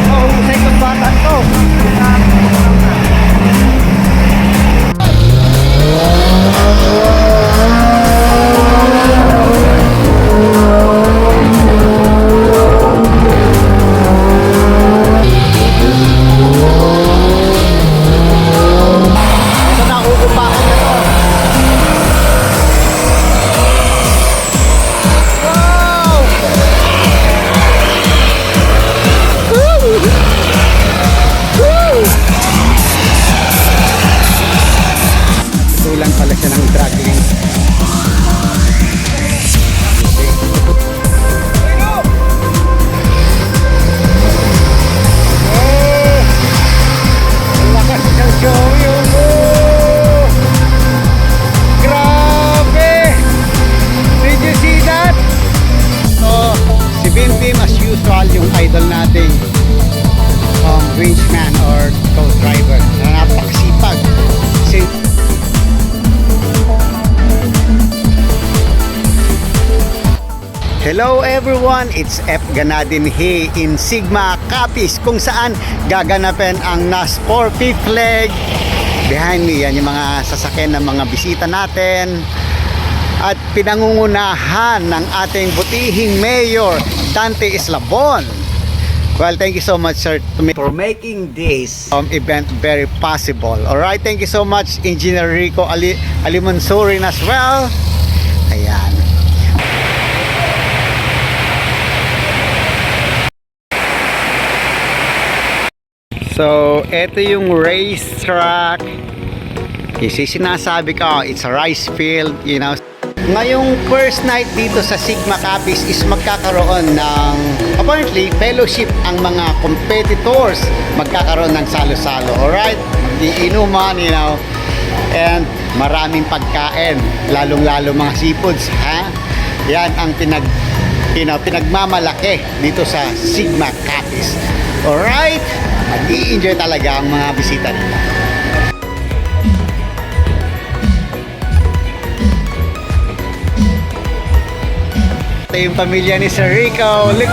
Mahusay kong bata to. Tulang pala siya ng dragging. Ang lakas ng show yun. Grabe! Did you see that? So, si Bintim as usual yung idol nating winchman or tow driver na napakasipag. Hello everyone, it's F. Ganadin here in Sigma Capiz kung saan gaganapin ang NAS4 fifth leg. Behind me, yan yung mga sasakyan ng mga bisita natin at pinangungunahan ng ating butihing Mayor Dante Eslabon. Well, thank you so much sir for making this event very possible. Alright, thank you so much Engineer Rico Alimonsurin as well. Ayan. So, ito yung racetrack. Kasi sinasabi ko, it's a rice field, you know. Ngayong first night dito sa Sigma Capiz is magkakaroon ng, apparently, fellowship ang mga competitors. Magkakaroon ng salo-salo, alright? Iinuman, you know. And maraming pagkain, lalong-lalo mga seafoods, ha? Yan ang pinagmamalaki dito sa Sigma Capiz. Alright? Mag-i-enjoy talaga ang mga bisita nila. Ito yung pamilya ni Sir Rico. Look.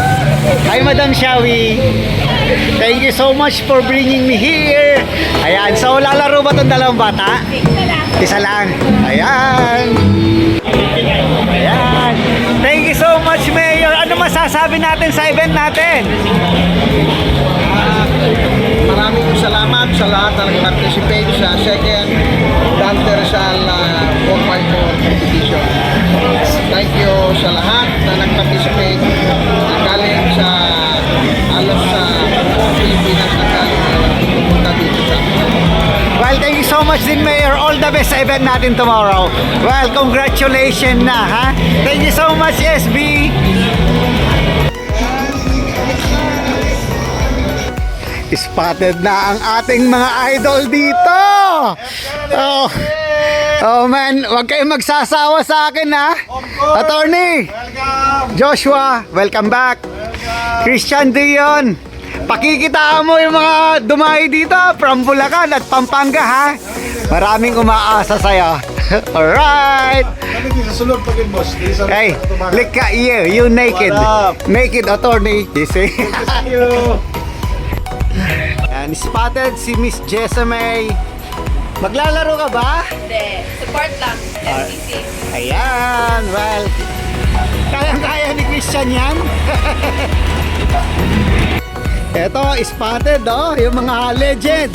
Hi Madam Shawi. Thank you so much for bringing me here. Ayan, so lalaro ba itong dalawang bata? Isa lang. Ayan. Ayan. Thank you so much Mayor. Ano masasabi natin sa event natin? Maraming salamat sa lahat na nag-participate sa second Dante Rizal 4x4 competition. Thank you sa lahat na nag-participate na galing sa alam sa Pilipinas na galing pupunta dito sa atin. Well, thank you so much din Mayor. All the best sa event natin tomorrow. Well, congratulations na ha. Thank you so much SB. Spotted na ang ating mga idol dito. Oh man, huwag kayong magsasawa sa akin ha. Attorney Joshua, welcome back. Christian Dion, pakikitaan mo yung mga dumayo dito from Bulacan at Pampanga ha. Maraming umaasa sa'yo. Alright. Hey, look at you naked. Naked attorney. You see? And spotted si Miss Jessamay. Maglalaro ka ba? Hindi. Support lang. FTC. Ayan, well, kayang-kaya ni Christian yan. Eto, spotted yung mga legend.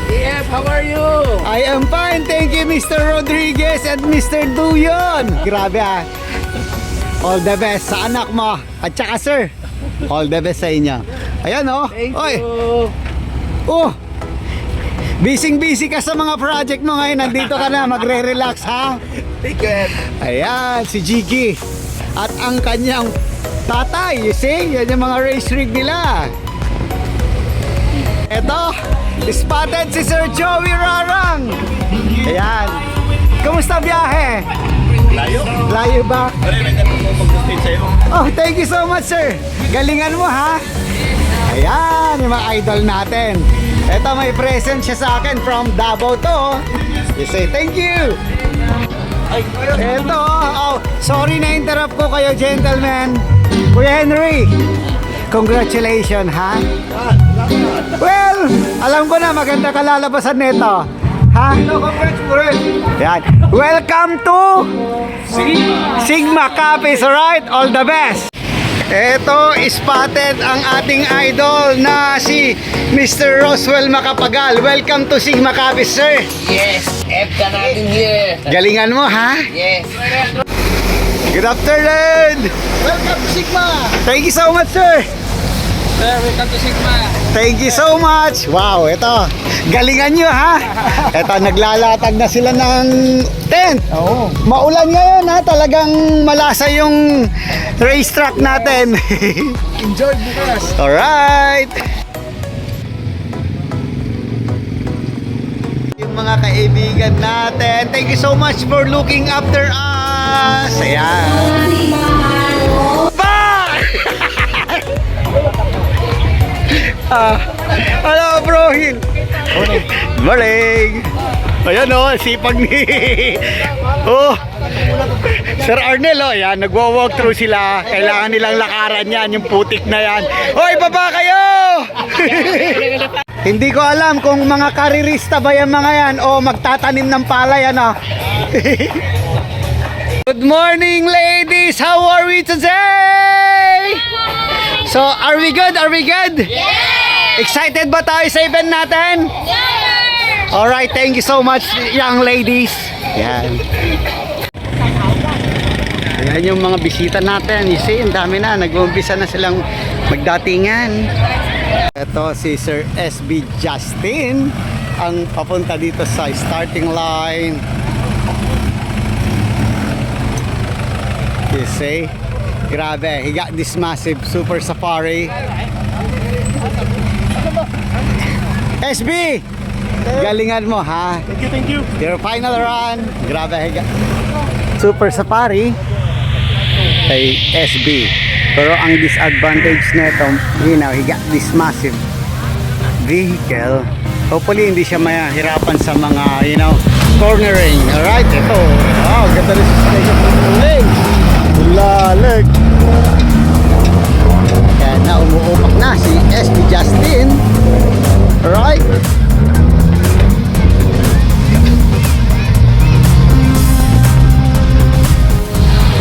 EF, how are you? I am fine, thank you Mr. Rodriguez and Mr. Duyon. Grabe all the best sa anak mo. At saka sir, all the best sa inyo. Ayan Thank Oy. you. Oh, busy ka sa mga project mo ngayon. Nandito ka na, magre-relax ha. Take care. Ayan, si Jiggy. At ang kanyang tatay, you see? Yan yung mga race rig nila. Eto, spotted si Sir Joey Rarang. Ayan. Kumusta biyahe? Layo ba? Oh, thank you so much sir. Galingan mo ha. Ayan, yung mga idol natin. Ito, may present siya sa akin from Davao to. You say thank you. Ito, sorry na interrupt ko kayo, gentlemen. Kuya Henry, congratulations, ha? Well, alam ko na maganda kalalabasan nito. Ha? Yan. Welcome to Sigma Copies, alright? All the best. Ito, spotted ang ating idol na si Mr. Roswell Macapagal. Welcome to Sigma Copies, sir. Yes, F ka natin here. Galingan mo, ha? Yes. Good afternoon. Welcome to Sigma! Thank you so much, sir. Sir, welcome to Sigma. Thank you so much. Wow, ito. Galingan nyo, ha? Ito, naglalatag na sila ng tent. Oo. Maulan ngayon, ha? Talagang malasa yung racetrack natin. Enjoy bukas! Alright. Yung mga kaibigan natin, thank you so much for looking after us. Ayan. Bye! Hello, bro. Morning. Ayan o, sipag ni... Oh, Sir Arnel, oh, yan, nagwo-walk through sila. Kailangan nilang lakaran yan, yung putik na yan. Hoy, baba kayo! Hindi ko alam kung mga karirista ba yung mga yan o magtatanim ng palay, ano? Good morning, ladies! How are we today? So, are we good? Are we good? Yeah! Excited ba tayo sa event natin? Yeah! Alright, thank you so much, young ladies. Yan. Yan yung mga bisita natin. You see, ang dami na. Nag-umpisa na silang magdatingan. Ito si Sir SB Justin ang papunta dito sa starting line. You see? Grabe, he got this massive super safari. SB! Galingan mo, ha? Thank you. Your final run. Grabe, he got super safari kay SB. Pero ang disadvantage nito, you know, he got this massive vehicle. Hopefully, hindi siya mahirapan sa mga, you know, cornering. Alright, ito. Wow, ganda rin sa station ng uling. Lalag. Kaya na umuupak na si SB Justin. Alright.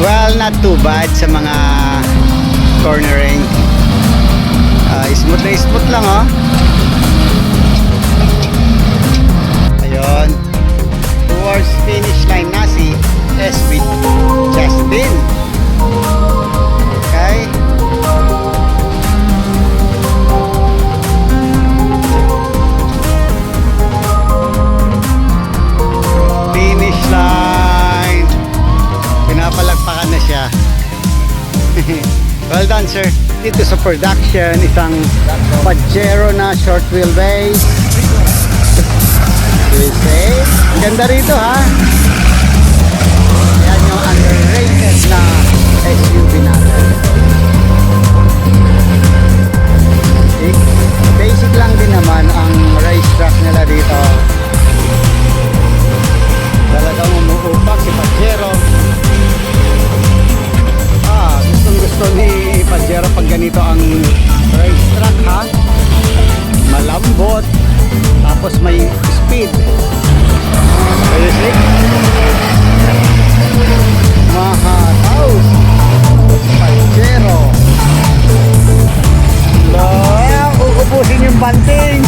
Well, not too bad sa mga cornering. Smooth na smooth lang, oh. Ayun. Towards finish line na si SB Justin. Okay. Finish line. Pinapalagpakan na siya. Well done, sir. Dito sa production, isang Pajero na short wheelbase. Okay. Ganda rito, ha? Yan yung underrated na SUV natin. Basic lang din naman ang racetrack nila dito. Talagang umuupak si Pajero. Gusto ni Pajero pag ganito ang racetrack, ha? Malambot, tapos may speed. Seriously? Mahataos Pajero. Uubusin yung banting.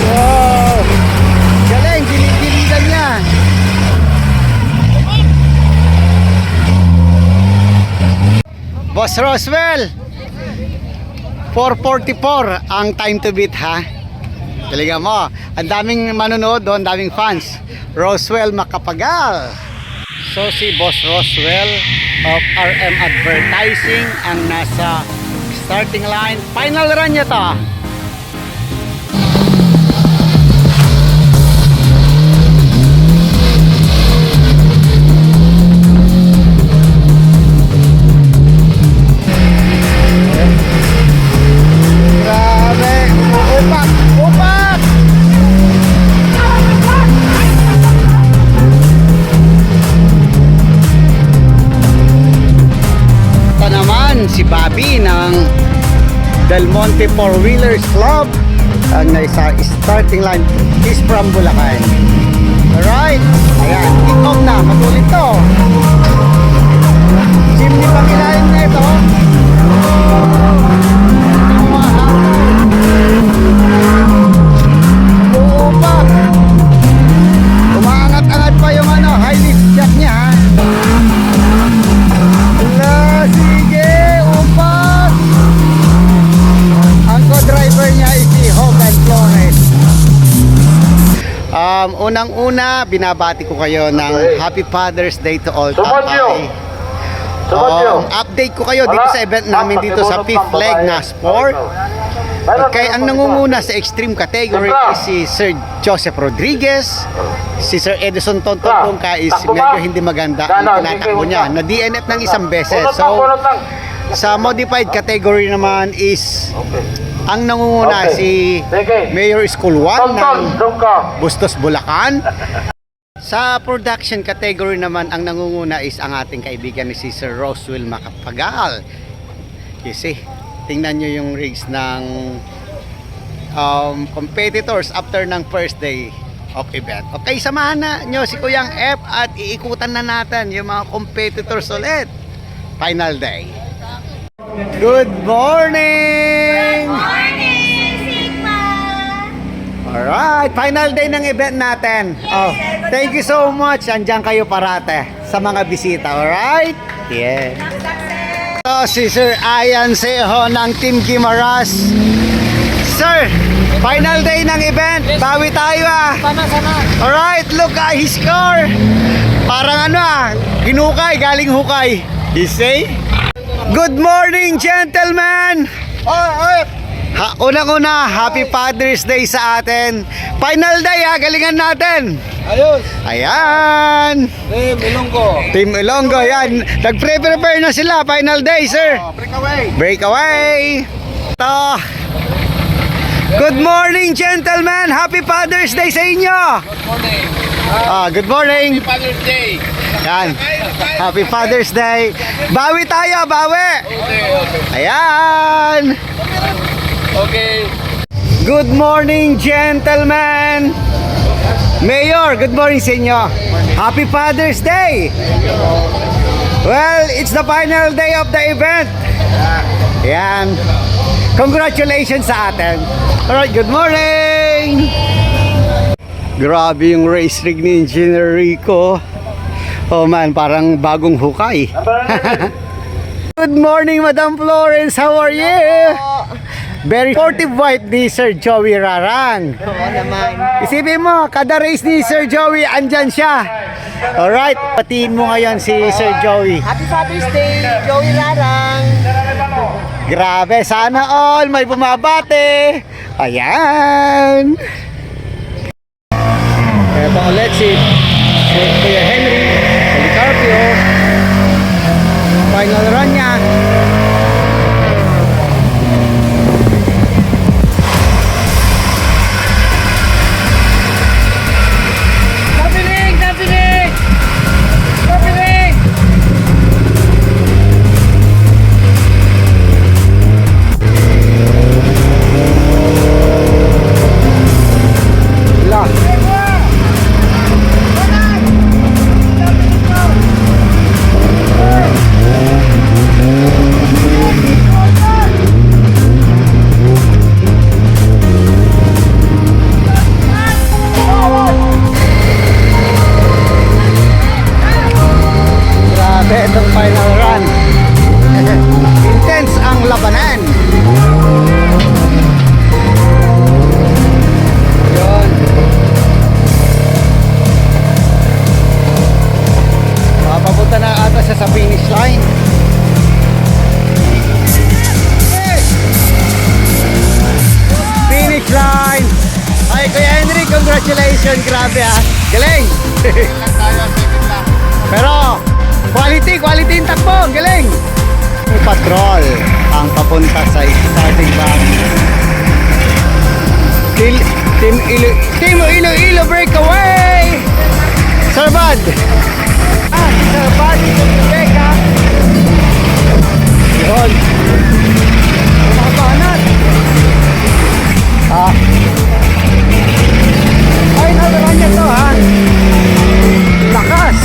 Wow, galing, gilig-giligan niya. Boss Roswell, 4:44 ang time to beat, ha? Talaga mo, ang daming manonood doon, daming fans. Roswell Macapagal. So si Boss Roswell of RM Advertising ang nasa starting line. Final run niya to. Del Monte Four Wheelers Club. Ang nasa starting line is from Bulacan. Alright, ayan, kick off na, matulit to. Chimney pang ilalim na ito. Buo pa. Umaangat-angat pa yung high lift jack niya. Sige, upas. Ang co-driver niya is si Hogan Flores. Unang-una, binabati ko kayo ng Happy Father's Day to all tatay. Update ko kayo dito sa event namin dito sa Fifth Leg na sport. Okay, ang nangunguna sa extreme category is si Sir Joseph Rodriguez. Si Sir Edison Tontong is medyo hindi maganda ang tinatakbo niya. Na DNF ng isang beses. So, sa modified category naman is ang nangunguna si Mayor School 1 ng Bustos, Bulacan. Sa production category naman, ang nangunguna is ang ating kaibigan ni si Sir Roswell Macapagal. You see, tingnan nyo yung race ng competitors after ng first day of event. Okay, samahan na nyo si Kuyang F at iikutan na natin yung mga competitors ulit. Final day. Good morning! Alright, final day ng event natin. Thank you so much. Andiyan kayo parate sa mga bisita. Alright? Yeah. So, si Sir Ayan Seho ng Team Gimaras. Sir, final day ng event. Bawi tayo Sama. Alright, look at his score. Parang hinukay, galing hukay. You say? Good morning, gentlemen. Unang-una, Happy Father's Day sa atin. Final day galingan natin. Ayos! Ayan. Team Ilonggo. Team Ilonggo, yan. Nag-prepare na sila. Final day, sir. Breakaway. Ito. Good morning, gentlemen. Happy Father's Day sa inyo. Good morning. Father's Day. Yan. Happy Father's Day. Bawi tayo, bawi. Ayan. Okay. Good morning, gentlemen. Mayor, good morning sa inyo. Happy Father's Day. Well, it's the final day of the event. Yan. Congratulations sa atin. Alright, good morning. Grabe yung race rig ni Engineer Rico. Oh man, parang bagong hukay. Good morning, Madam Florence. How are you? Very supportive wife ni Sir Joey Rarang. Oo naman. Isipin mo, kada race ni Sir Joey, andyan siya. Alright, patiin mo ngayon si Sir Joey. Happy Father's Day, Joey Rarang. Grabe, sana all may bumabate. Ayan. Ito ulit si Kuya Henry Policarpio. Final run niya. Itong final run. Intense ang labanan. Yun. Papunta na ata siya sa finish line. Finish line. Ay, Kuya Henry, congratulations. Grabe galing. Pero quality yung takbo, galing. Patrol ang papunta sa starting block. Team Iloilo breakaway. Sir Bud. Sir Bud, break Yun. bumabanat. Ay, nawalan niya to ha. Lakas.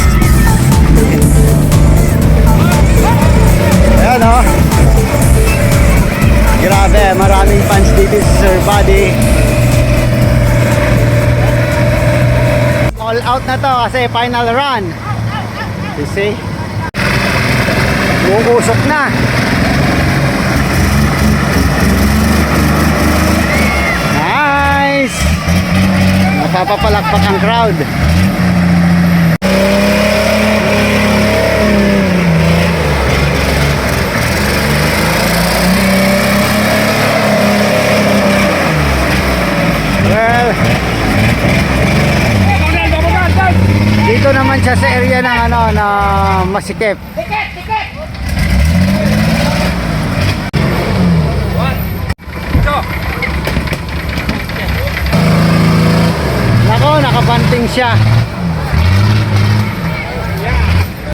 Ayan o. Grabe, maraming fans dito sa Sir Buddy. All out na to kasi final run. You see? Uusok na. Nice! Napapapalakpak ang crowd. Well, dito naman siya sa area ng ano na masikip. Nako, nakabanting siya.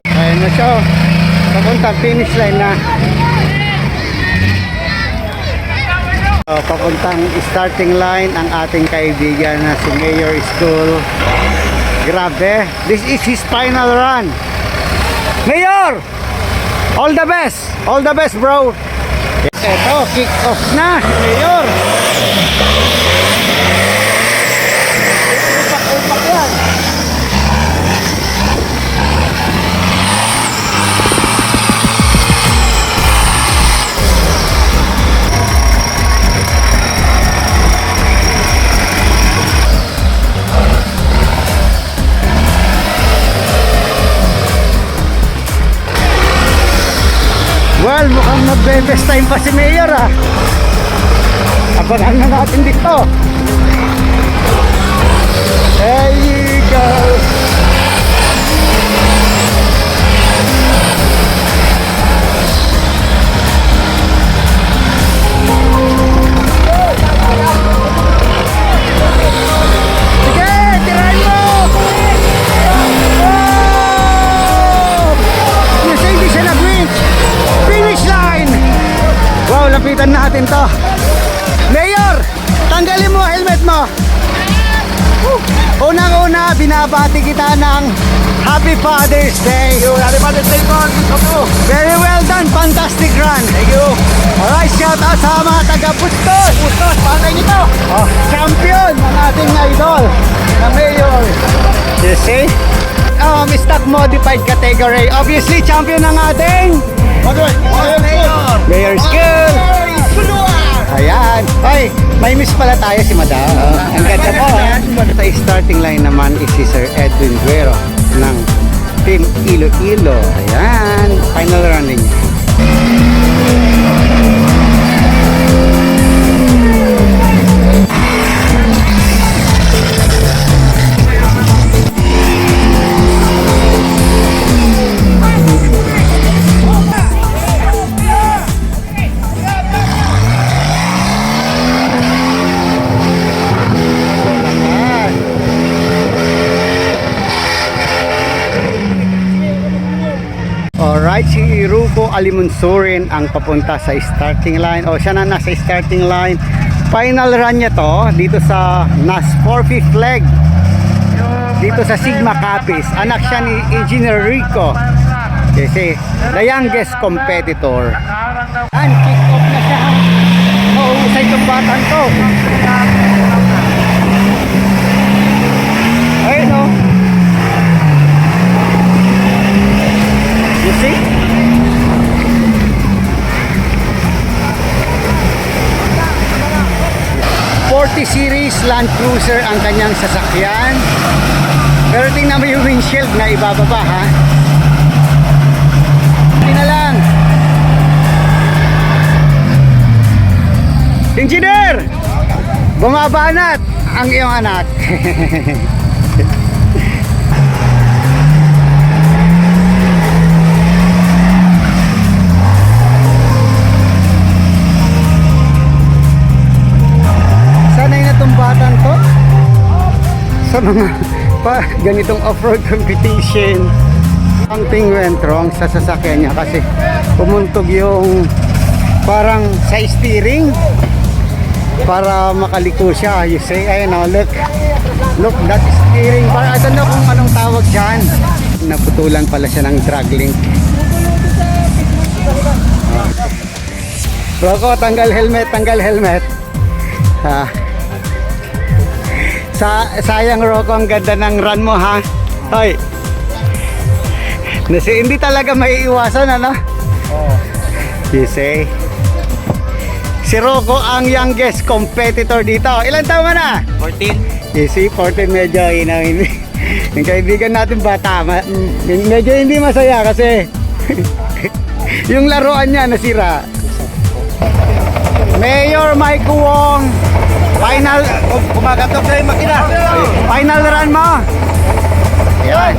Ayun na siya. Papuntang finish line na. Papuntang starting line ang ating kaibigan na si Mayor School. Grabe, this is his final run. Mayor! All the best! All the best, bro! Eto, kick off na, Mayor! Upak-upak yan! Well, mukhang magbe-best time pa si Mayor ah. Abangan na natin dito. There you go. Sige, tirahin mo! Kasi hindi siya nag-winch. Finish line! Wow, lapitan natin to. Mayor, tanggalin mo helmet mo. Unang-una, binabati kita ng Happy Father's Day. Happy Father's Day po. Very well done, fantastic run. Thank you. Alright, shout out sa mga taga-Bustos. Bustos, patay nito. Champion ng ating idol na Mayor. You see? Stock modified category. Obviously, champion ng ating Mayor School. Ayan. Ay, may miss pala tayo si Madam. Ang ganda po. Sa starting line naman is si Sir Edwin Guero ng Team Iloilo. Ayan. Final running. Alright, si Ruko Alimunsurin ang papunta sa starting line. O, siya na nasa starting line. Final run niya to dito sa NAS 4/5 leg. Dito sa Sigma Capiz. Anak siya ni Engineer Rico. Kasi the youngest competitor. And kick off na siya. Mausay itong batang to. Ayun o. You see? Series Land Cruiser ang kanyang sasakyan. Pero tingnan mo yung windshield na ibababa ha. Hindi na lang. Engineer! Bumabanat ang iyong anak. Tumbatan to sa mga ganitong off-road competition. Ang went wrong sa sasakyan niya kasi pumuntog yung parang sa steering para makaliko siya. You see, ayun o, look that steering, para I don't know kung anong tawag dyan. Naputulan pala siya ng drag link. Rocco, tanggal helmet. Sayang Rocco, ang ganda ng run mo ha. Hoy. Hindi talaga may iwasan, ano? You see? Si Rocco ang youngest competitor dito. Ilan taon ka na? 14. You see, 14 medyo yung kaibigan natin bata, medyo hindi masaya kasi yung laruan niya nasira. Mayor Mike Wong, final, kumagatok na yung makina. Final run mo. Yan.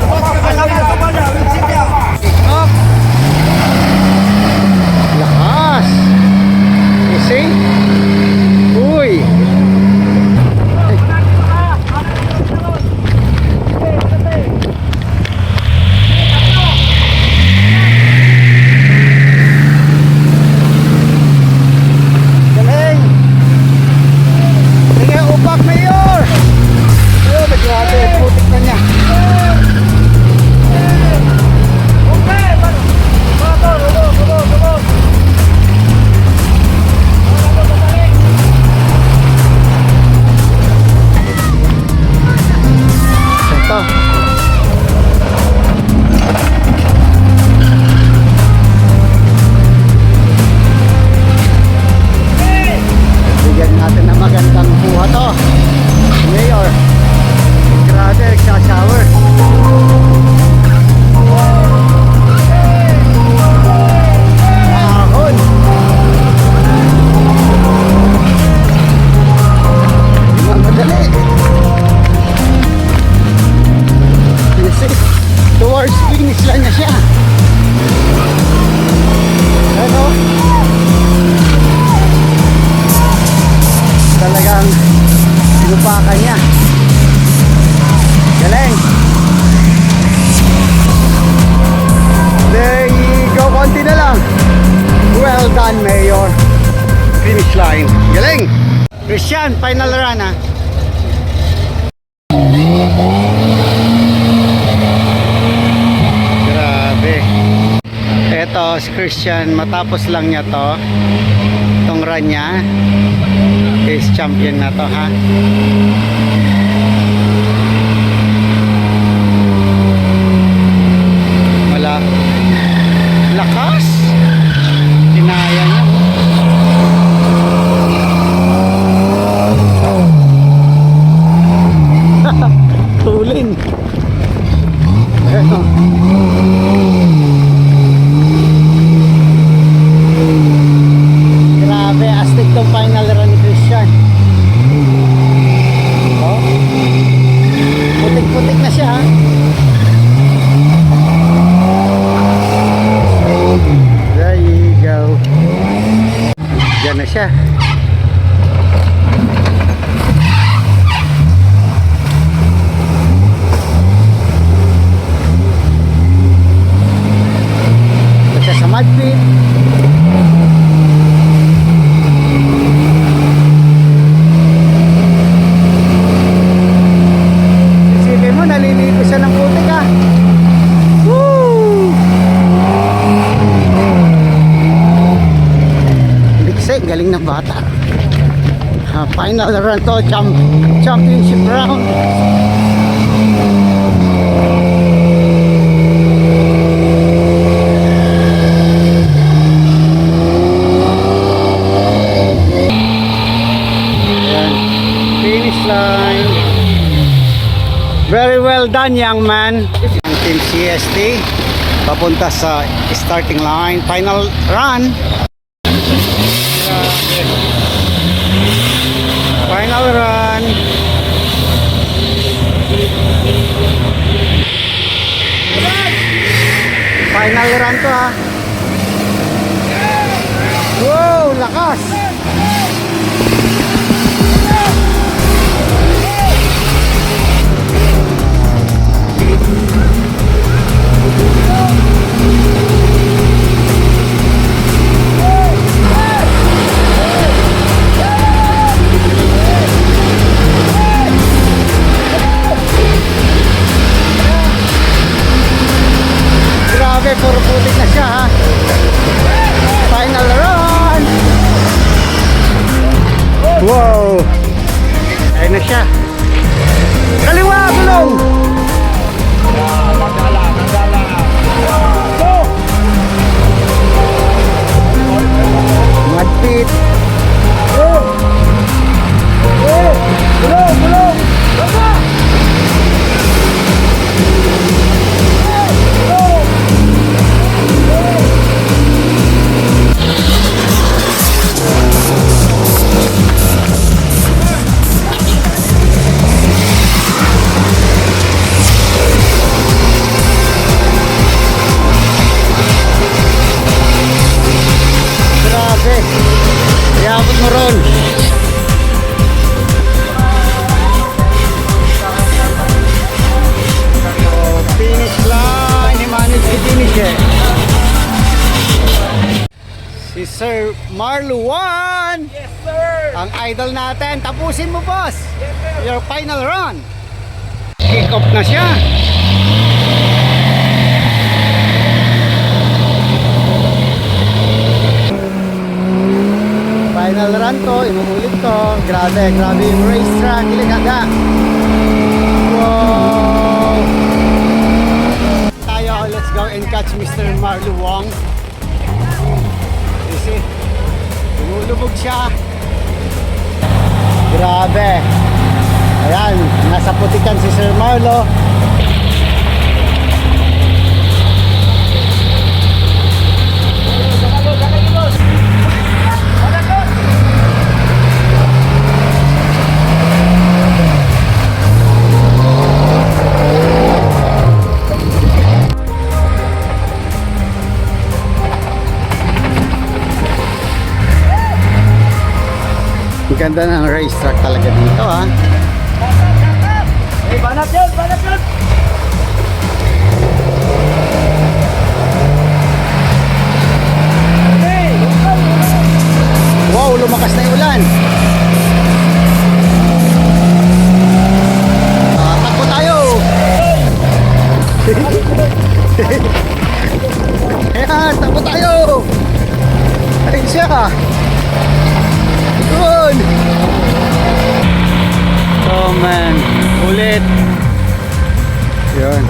Lakas. You see? Uy. Galing. Sige, upak mayor. Ayun, naggrabe. Putik na niya. Ito. Bigyan natin ng magandang buhat to. Mayor. Grabe, nagsashower. Ahon. Ang madali. You see, towards finish line na siya. Ano? Talagang sinupakan niya. Galing. There you go, konti na lang. Well done, Mayor. Finish line. Galing. Christian, final run ha. Grabe. Eto si Christian, matapos lang niya to. Itong run niya is champion na to ha. Wala. Lakas. Tinaya niya. Tulin. Eto. Grabe, astig tong final run ni Christian. Oh. Putik-putik na siya ha. There you go. Diyan na siya. Ito siya sa mud pit. Isipin mo, naliligo siya ng putik ha. Woo! Bigsay, galing ng bata. Final run to, championship round. Ayan. Finish line. Very well done, young man. Ang Team CST papunta sa starting line. Final run. Final run. Final run to ha. Wow, lakas. Wow! Ayun na siya. Kaliwa, gulong! Madpit. Grabe. Iabot mo ron. Finish line. I-manage to finish eh. Si Sir Marluan. Yes, sir! Ang idol natin. Tapusin mo, boss. Your final run. Kick off na siya. Final run to, inuulit to. Grabe, grabe yung racetrack. Iligada. Wow! Tayo, let's go and catch Mr. Marlo Wong. You see? Lumulubog siya. Grabe. Ayan, nasa putikan si Sir Marlo. Ang ganda ng racetrack talaga dito ha. Hey, banat yun! Banat yun! Wow, lumakas na yung ulan. Takbo tayo. Ayan, takbo tayo. Ayun siya. Good. Oh man, ulit. Yun.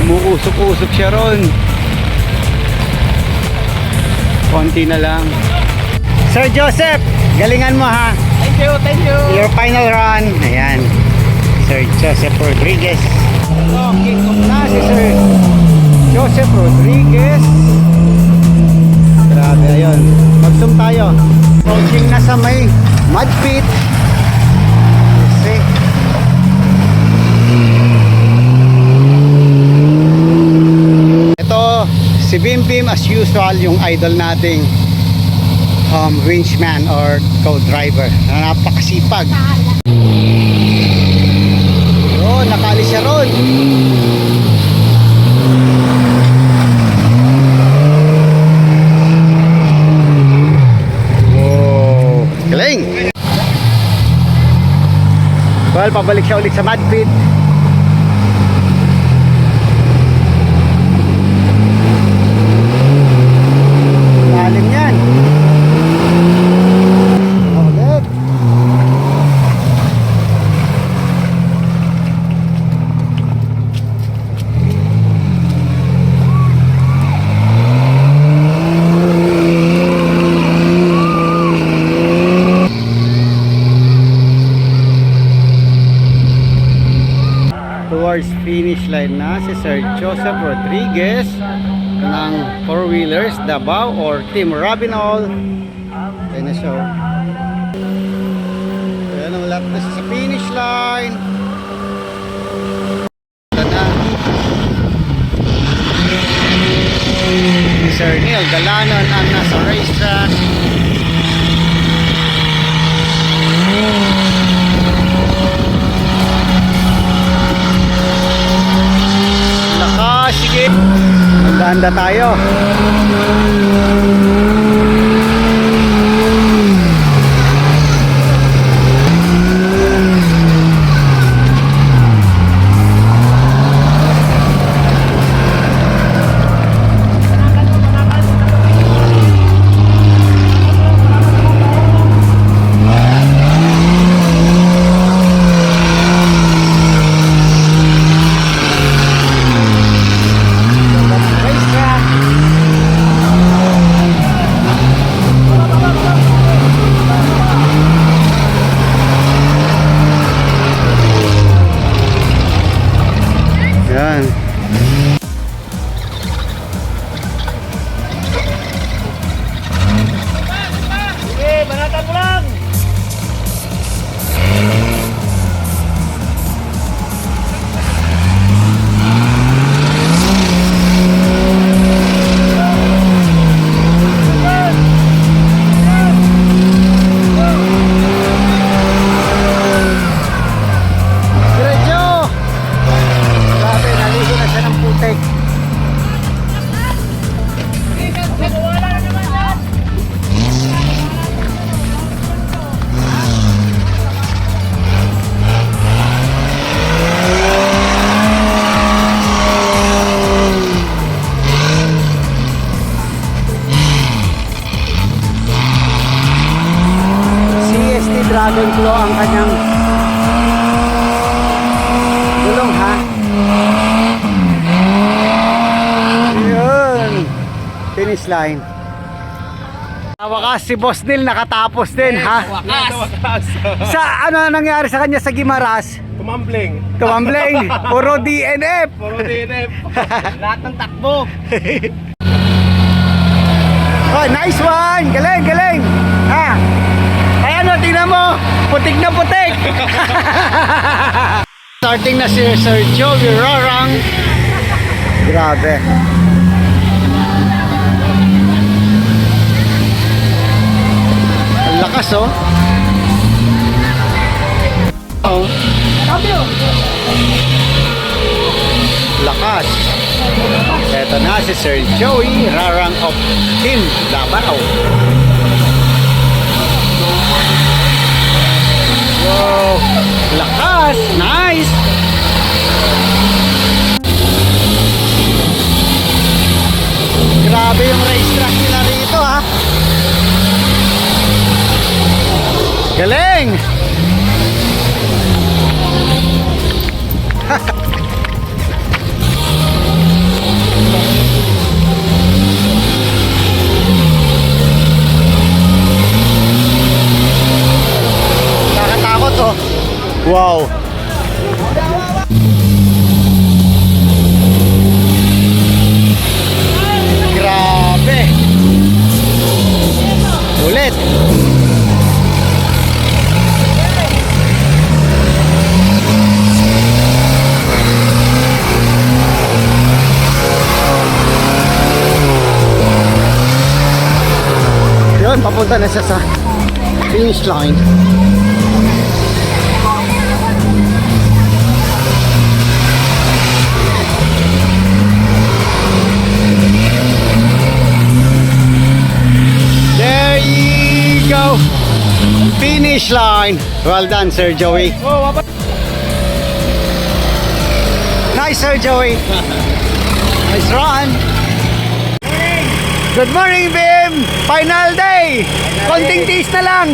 Umuusok-usok siya ron. Konti na lang. Sir Joseph, galingan mo ha. Thank you, thank you! Your final run. Ayan. Sir Joseph Rodriguez. So, kick off na si Sir Joseph Rodriguez. Grabe, ayun. Mag-zoom tayo. Approaching na sa may mud pit. See? Ito, si Bim Bim as usual, yung idol nating winchman or co-driver na napakasipag. Oh, nakali siya ron. Wow, galing. Well, pabalik siya ulit sa mud pit. Lalim yan. Ulit. Towards finish line na si Sir Joseph Rodriguez ng 4-wheelers Davao or Team Rabinol. Ayan na siya. Ayan ang lap na siya sa finish line. Ayan na. Si Sir Neil Galanon ang nasa racetrack. Sige, magdanda tayo. templo ang kanyang gulong, ha? Yun. Finish line. Sa wakas, si Boss Neil nakatapos din, ha? Sa ano nangyari sa kanya sa Gimaras? Tumambling. Tumambling. Puro DNF. Puro DNF. Lahat ng takbo. Oh, nice one! Galing, galing! Ha? Ay ano, tingnan mo! Putik na putik! Starting na si Sir Joey Rarang. Grabe. Ang lakas, oh. Oh. Lakas. Eto na si Sir Joey Rarang of Team Davao. Wow, lakas, nice. Grabe yung racetrack nila rito, ha. Galing. Nakatakot, oh. Wow. Grabe. Ulit. Yun, papunta na siya sa finish line. There you go. Finish line. Well done, Sir Joey. Nice, Sir Joey. Nice run. Good morning, Bim. Final day. Konting tiis na lang.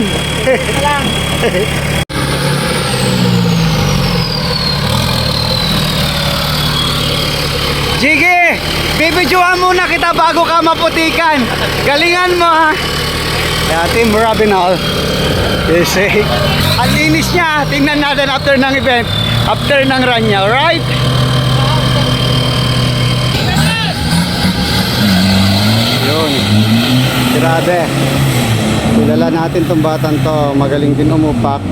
Jiggy, bibidyoan muna kita bago ka maputikan. Galingan mo, ha. Kaya Team Rabinal. Yes, eh. Ang linis niya. Tingnan natin after ng event. After ng run niya, alright? Yun. Grabe. Kilala natin tong batang to. Magaling din umupak.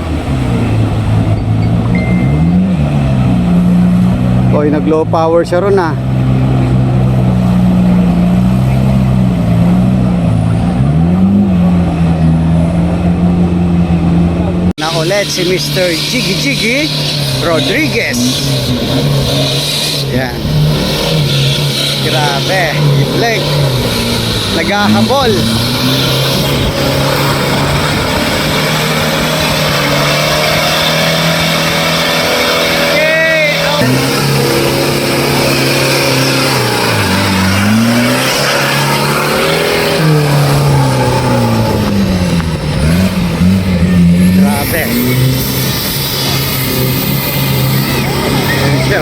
Oy, nag low power siya ron, ah. Na ulit si Mr. Jiggy Jiggy Rodriguez. Yan. Grabe. Itlek. Naghahabol. Grabe. Siya.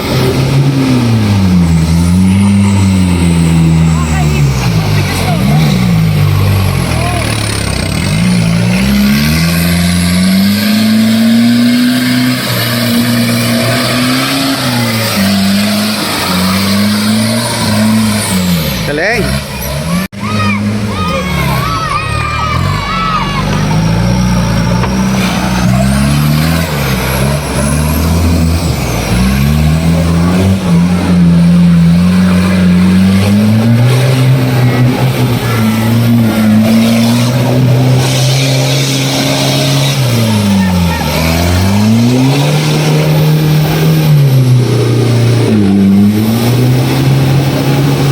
Galing.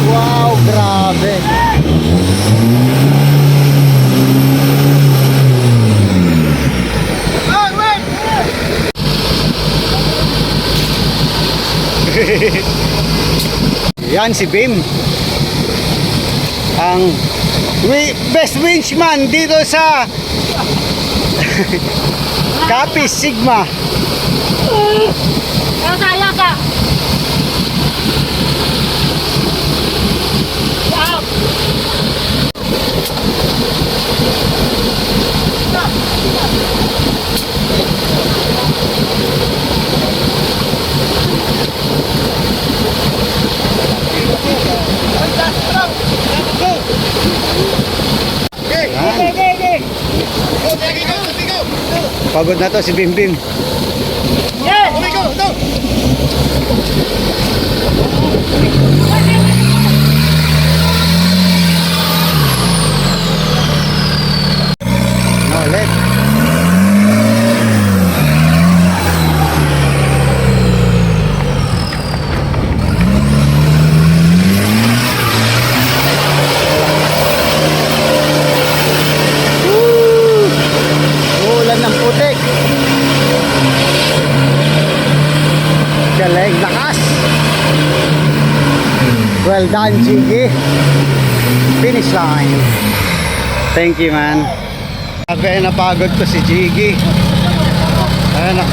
Wow, grabe. Yan si Bim. Ang best winchman dito sa Capiz Sigma. Yaka. Pagod na to si Bim Bim. Ulit. Ulan ng putik. Galing, lakas. Well done, Jiggy. Finish line. Thank you, man. Sabi, napagod ko si Jiggy. Ayan na.